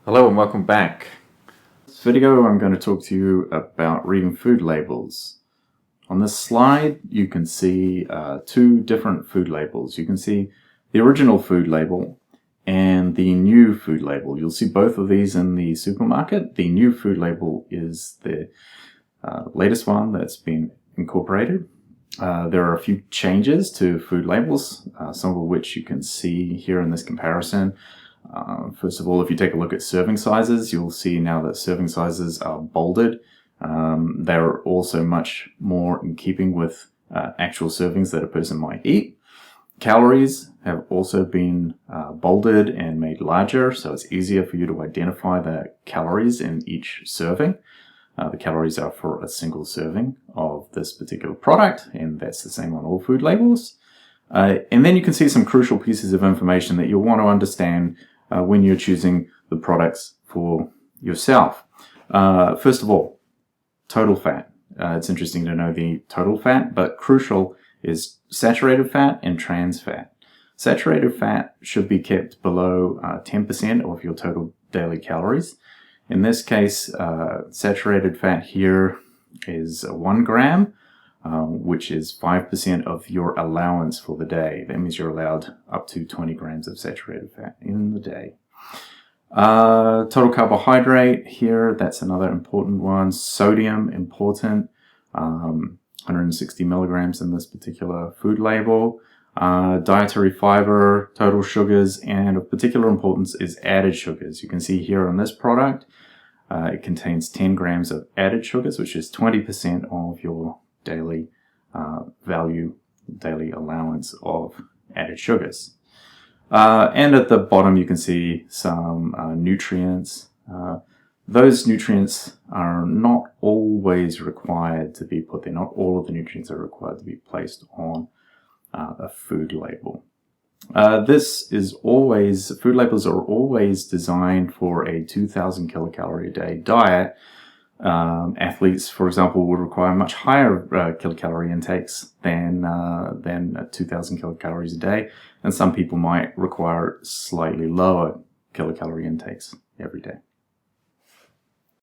Hello and welcome back. In this video I'm going to talk to you about reading food labels. On this slide you can see two different food labels. You can see the original food label and the new food label. You'll see both of these in the supermarket. The new food label is the latest one that's been incorporated. There are a few changes to food labels, some of which you can see here in this comparison. First of all, if you take a look at serving sizes, you'll see now that serving sizes are bolded. They're also much more in keeping with actual servings that a person might eat. Calories have also been bolded and made larger, so it's easier for you to identify the calories in each serving. The calories are for a single serving of this particular product, and that's the same on all food labels. And then you can see some crucial pieces of information that you'll want to understand when you're choosing the products for yourself. First of all, total fat. It's interesting to know the total fat, but crucial is saturated fat and trans fat. Saturated fat should be kept below 10% of your total daily calories. In this case, saturated fat here is 1 gram, which is 5% of your allowance for the day. That means you're allowed up to 20 grams of saturated fat in the day. Total carbohydrate here, that's another important one. Sodium, important, 160 milligrams in this particular food label. Dietary fiber, total sugars, and of particular importance is added sugars. You can see here on this product, it contains 10 grams of added sugars, which is 20% of your daily daily allowance of added sugars. And at the bottom you can see some nutrients. Those nutrients are not always required to be put there. Not all of the nutrients are required to be placed on a food label. Food labels are always designed for a 2,000 kilocalorie a day diet. Athletes, for example, would require much higher kilocalorie intakes than 2,000 kilocalories a day, and some people might require slightly lower kilocalorie intakes every day.